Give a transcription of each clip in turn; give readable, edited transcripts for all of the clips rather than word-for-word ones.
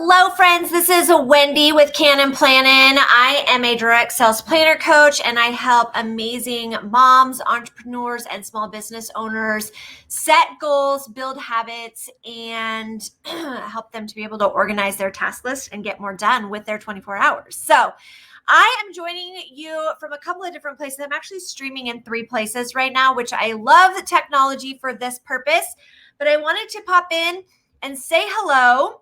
Hello, friends. This is Wendy with Cannin, Plannin. I am a direct sales planner coach, and I help amazing moms, entrepreneurs, and small business owners set goals, build habits, and help them to be able to organize their task list and get more done with their 24 hours. So I am joining you from a couple of different places. I'm actually streaming in 3 places right now, which I love the technology for this purpose. But I wanted to pop in and say hello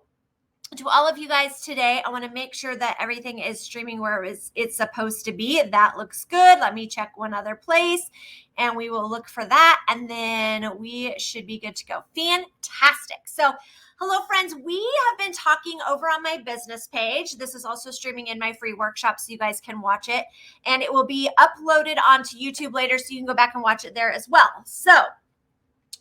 to all of you guys today. I want to make sure that everything is streaming where it's supposed to be. That looks good. Let me check one other place and we will look for that. And then we should be good to go. Fantastic. So hello, friends. We have been talking over on my business page. This is also streaming in my free workshop so you guys can watch it. And it will be uploaded onto YouTube later so you can go back and watch it there as well. So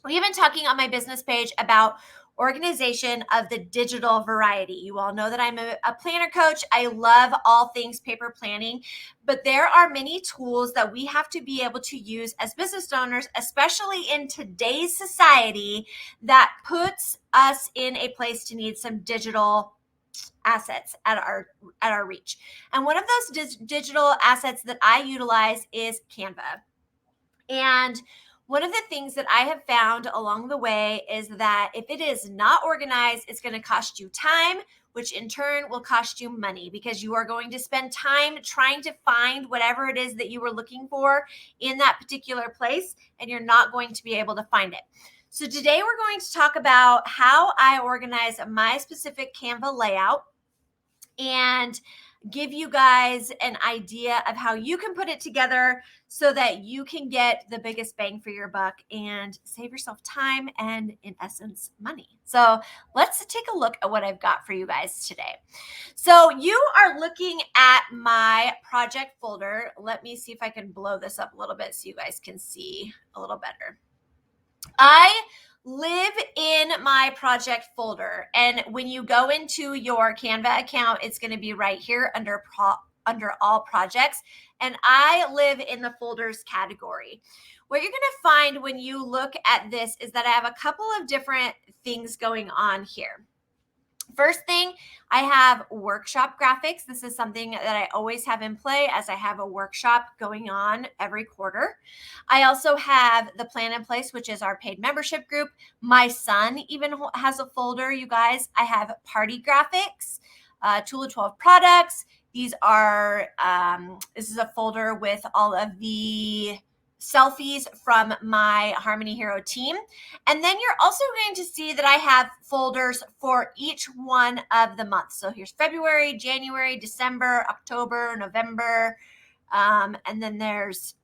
we have been talking on my business page about organization of the digital variety. You all know that I'm a planner coach. I love all things paper planning, but there are many tools that we have to be able to use as business owners, especially in today's society, that puts us in a place to need some digital assets at our reach. And one of those digital assets that I utilize is Canva. And one of the things that I have found along the way is that if it is not organized, it's going to cost you time, which in turn will cost you money because you are going to spend time trying to find whatever it is that you were looking for in that particular place, and you're not going to be able to find it. So today we're going to talk about how I organize my specific Canva layout and give you guys an idea of how you can put it together so that you can get the biggest bang for your buck and save yourself time and, in essence, money. So let's take a look at what I've got for you guys today. So you are looking at my project folder. Let me see if I can blow this up a little bit so you guys can see a little better. I live in my project folder, and when you go into your Canva account, it's going to be right here under all projects, and I live in the folders category. What you're going to find when you look at this is that I have a couple of different things going on here. First thing, I have workshop graphics. This is something that I always have in play as I have a workshop going on every quarter. I also have the Plan in Place, which is our paid membership group. My son even has a folder, you guys. I have party graphics, Tool of 12 products. These are, this is a folder with all of the selfies from my Harmony Hero team. And then you're also going to see that I have folders for each one of the months. So here's February, January, December, October, November, and then there's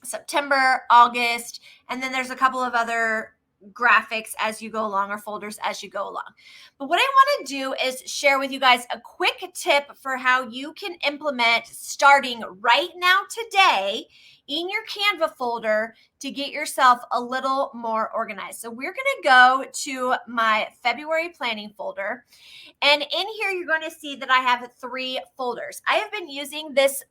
September, August, and then there's a couple of other graphics as you go along, or folders as you go along. But what I want to do is share with you guys a quick tip for how you can implement starting right now today in your Canva folder to get yourself a little more organized. So we're going to go to my February planning folder, and in here you're going to see that I have 3 folders. I have been using this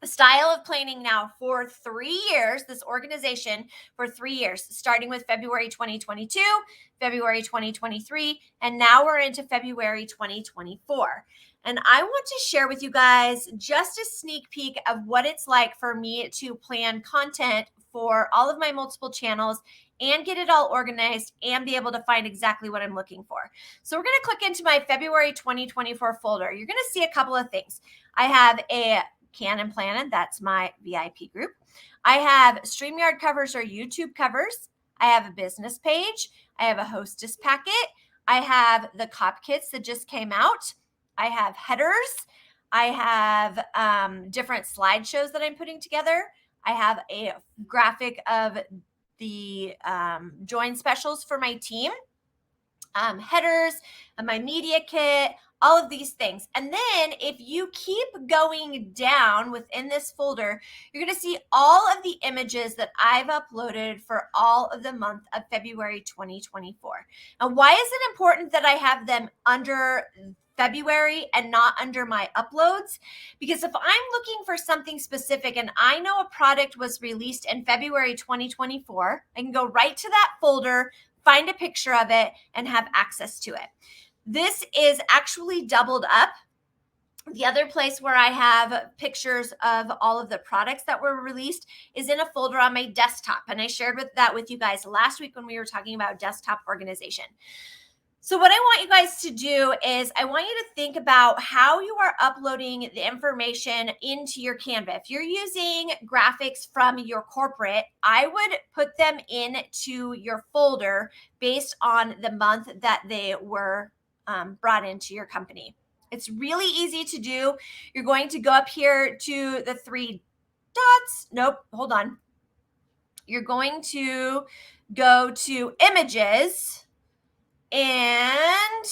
style of planning now for 3 years, this organization for 3 years, starting with February 2022, February 2023, and now we're into February 2024. And I want to share with you guys just a sneak peek of what it's like for me to plan content for all of my multiple channels and get it all organized and be able to find exactly what I'm looking for. So we're going to click into my February 2024 folder. You're going to see a couple of things. I have a Cannin Plannin, that's my VIP group. I have StreamYard covers or YouTube covers. I have a business page. I have a hostess packet. I have the cop kits that just came out. I have headers. I have different slideshows that I'm putting together. I have a graphic of the join specials for my team, headers, my media kit, all of these things. And then if you keep going down within this folder, you're going to see all of the images that I've uploaded for all of the month of February 2024. And why is it important that I have them under February and not under my uploads? Because if I'm looking for something specific and I know a product was released in February 2024, I can go right to that folder, find a picture of it, and have access to it. This is actually doubled up. The other place where I have pictures of all of the products that were released is in a folder on my desktop. And I shared that with you guys last week when we were talking about desktop organization. So what I want you guys to do is I want you to think about how you are uploading the information into your Canva. If you're using graphics from your corporate, I would put them into your folder based on the month that they were brought into your company. It's really easy to do. You're going to go up here to the three dots. Nope, hold on. You're going to go to images and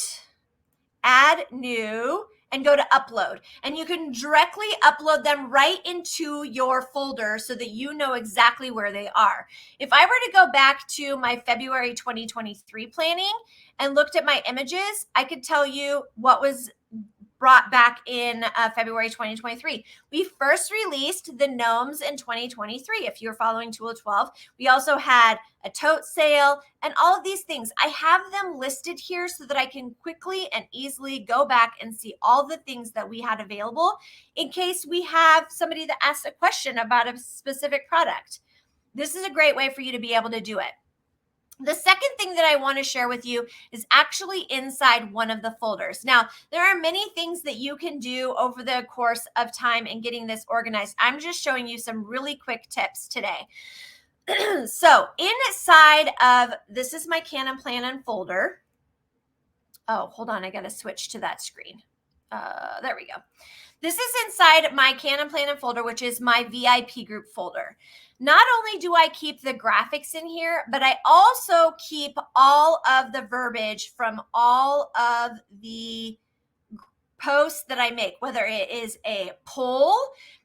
add new and go to upload. And you can directly upload them right into your folder so that you know exactly where they are. If I were to go back to my February 2023 planning and looked at my images, I could tell you what was brought back in February 2023. We first released the gnomes in 2023. If you're following Tool 12, we also had a tote sale and all of these things. I have them listed here so that I can quickly and easily go back and see all the things that we had available in case we have somebody that asks a question about a specific product. This is a great way for you to be able to do it. The second thing that I want to share with you is actually inside one of the folders. Now, there are many things that you can do over the course of time in getting this organized. I'm just showing you some really quick tips today. So inside of, this is my Cannin Plannin folder. Oh, hold on. I got to switch to that screen. There we go. This is inside my Cannin Plannin folder, which is my VIP group folder. Not only do I keep the graphics in here, but I also keep all of the verbiage from all of the posts that I make, whether it is a poll,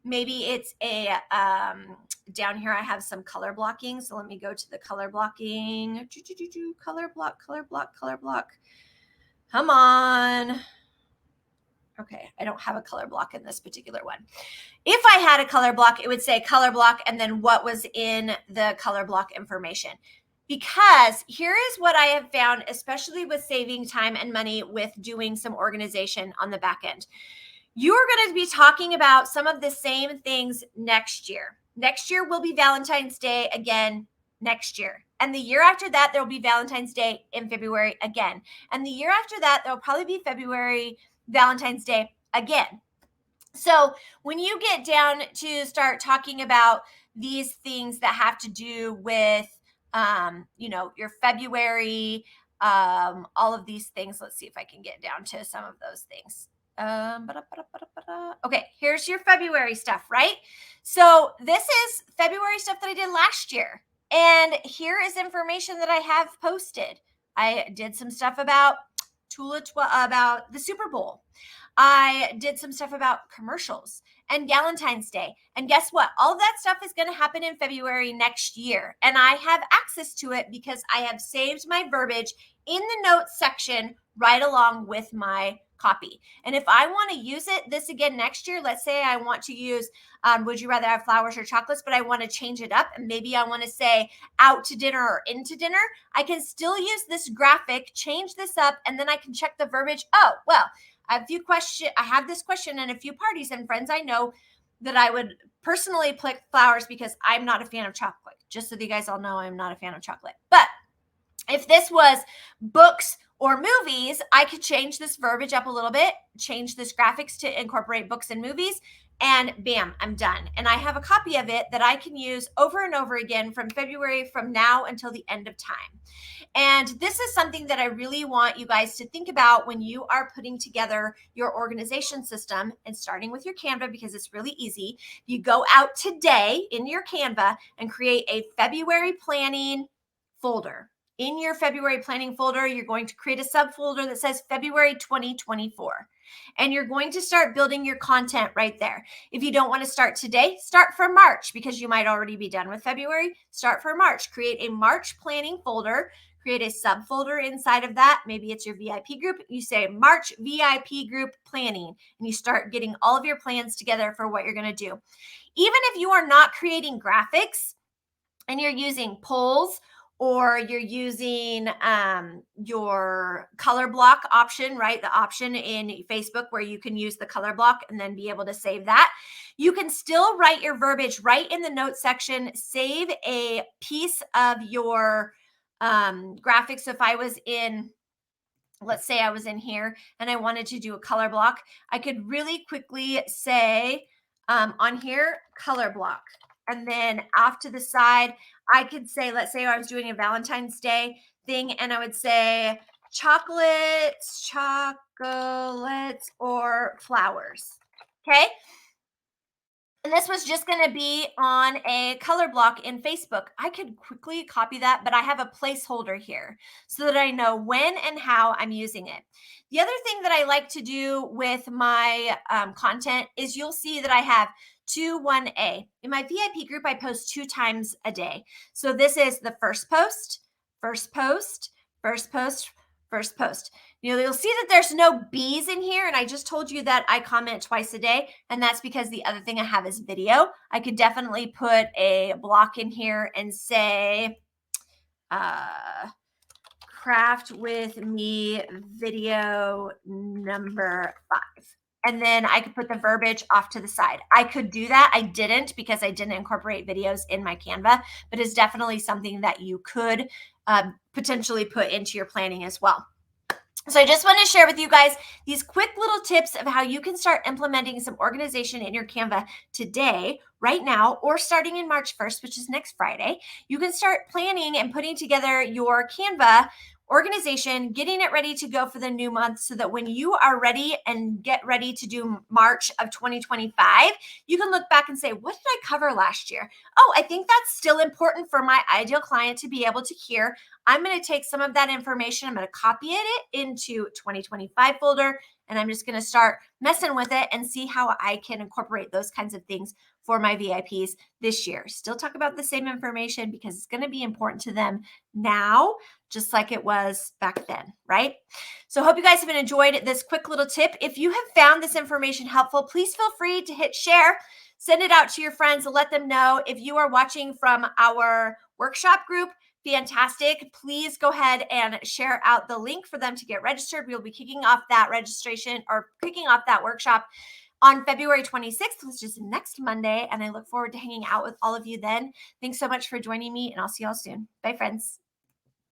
maybe it's a, down here I have some color blocking. So let me go to the color blocking, color block. Come on. Okay, I don't have a color block in this particular one. If I had a color block, it would say color block and then what was in the color block information. Because here is what I have found, especially with saving time and money with doing some organization on the back end. You're going to be talking about some of the same things next year. Next year will be Valentine's Day again next year. And the year after that, there will be Valentine's Day in February again. And the year after that, there will probably be February Valentine's Day again. So when you get down to start talking about these things that have to do with, your February, all of these things, let's see if I can get down to some of those things. Okay, here's your February stuff, right? So this is February stuff that I did last year. And here is information that I have posted. I did some stuff about about the Super Bowl. I did some stuff about commercials and Valentine's Day. And guess what? All of that stuff is going to happen in February next year. And I have access to it because I have saved my verbiage in the notes section right along with my copy. And if I want to use this again next year, let's say I want to use, would you rather have flowers or chocolates, but I want to change it up. And maybe I want to say out to dinner or into dinner. I can still use this graphic, change this up, and then I can check the verbiage. Oh, well, I have this question and a few parties and friends I know that I would personally pick flowers because I'm not a fan of chocolate. Just so that you guys all know, I'm not a fan of chocolate. But if this was books or movies, I could change this verbiage up a little bit, change this graphics to incorporate books and movies, and bam, I'm done. And I have a copy of it that I can use over and over again from February, from now until the end of time. And this is something that I really want you guys to think about when you are putting together your organization system, and starting with your Canva, because it's really easy. You go out today in your Canva and create a February planning folder. In your February planning folder, you're going to create a subfolder that says February 2024. And you're going to start building your content right there. If you don't want to start today, start for March, because you might already be done with February. Start for March. Create a March planning folder. Create a subfolder inside of that. Maybe it's your VIP group. You say March VIP group planning, and you start getting all of your plans together for what you're going to do. Even if you are not creating graphics and you're using polls or you're using your color block option, right? The option in Facebook where you can use the color block and then be able to save that. You can still write your verbiage right in the notes section, save a piece of your graphics. So if I was in, let's say I was in here and I wanted to do a color block, I could really quickly say on here, color block. And then off to the side, I could say, let's say I was doing a Valentine's Day thing and I would say chocolates, or flowers. Okay. And this was just going to be on a color block in Facebook. I could quickly copy that, but I have a placeholder here so that I know when and how I'm using it. The other thing that I like to do with my content is you'll see that I have 1A. In my VIP group, I post 2 times a day. So this is the first post, first post, first post, first post. You'll see that there's no B's in here. And I just told you that I comment twice a day. And that's because the other thing I have is video. I could definitely put a block in here and say, craft with me video number 5. And then I could put the verbiage off to the side. I could do that. I didn't because I didn't incorporate videos in my Canva, but it's definitely something that you could potentially put into your planning as well. So I just want to share with you guys these quick little tips of how you can start implementing some organization in your Canva today, right now, or starting in March 1st, which is next Friday. You can start planning and putting together your Canva organization, getting it ready to go for the new month so that when you are ready and get ready to do March of 2025, you can look back and say, what did I cover last year? Oh, I think that's still important for my ideal client to be able to hear. I'm going to take some of that information, I'm going to copy it into 2025 folder, and I'm just going to start messing with it and see how I can incorporate those kinds of things for my VIPs this year. Still talk about the same information because it's going to be important to them now, just like it was back then, right? So I hope you guys have enjoyed this quick little tip. If you have found this information helpful, please feel free to hit share, send it out to your friends, and let them know. If you are watching from our workshop group, fantastic. Please go ahead and share out the link for them to get registered. We'll be kicking off that registration or kicking off that workshop on February 26th, which is next Monday. And I look forward to hanging out with all of you then. Thanks so much for joining me, and I'll see y'all soon. Bye, friends.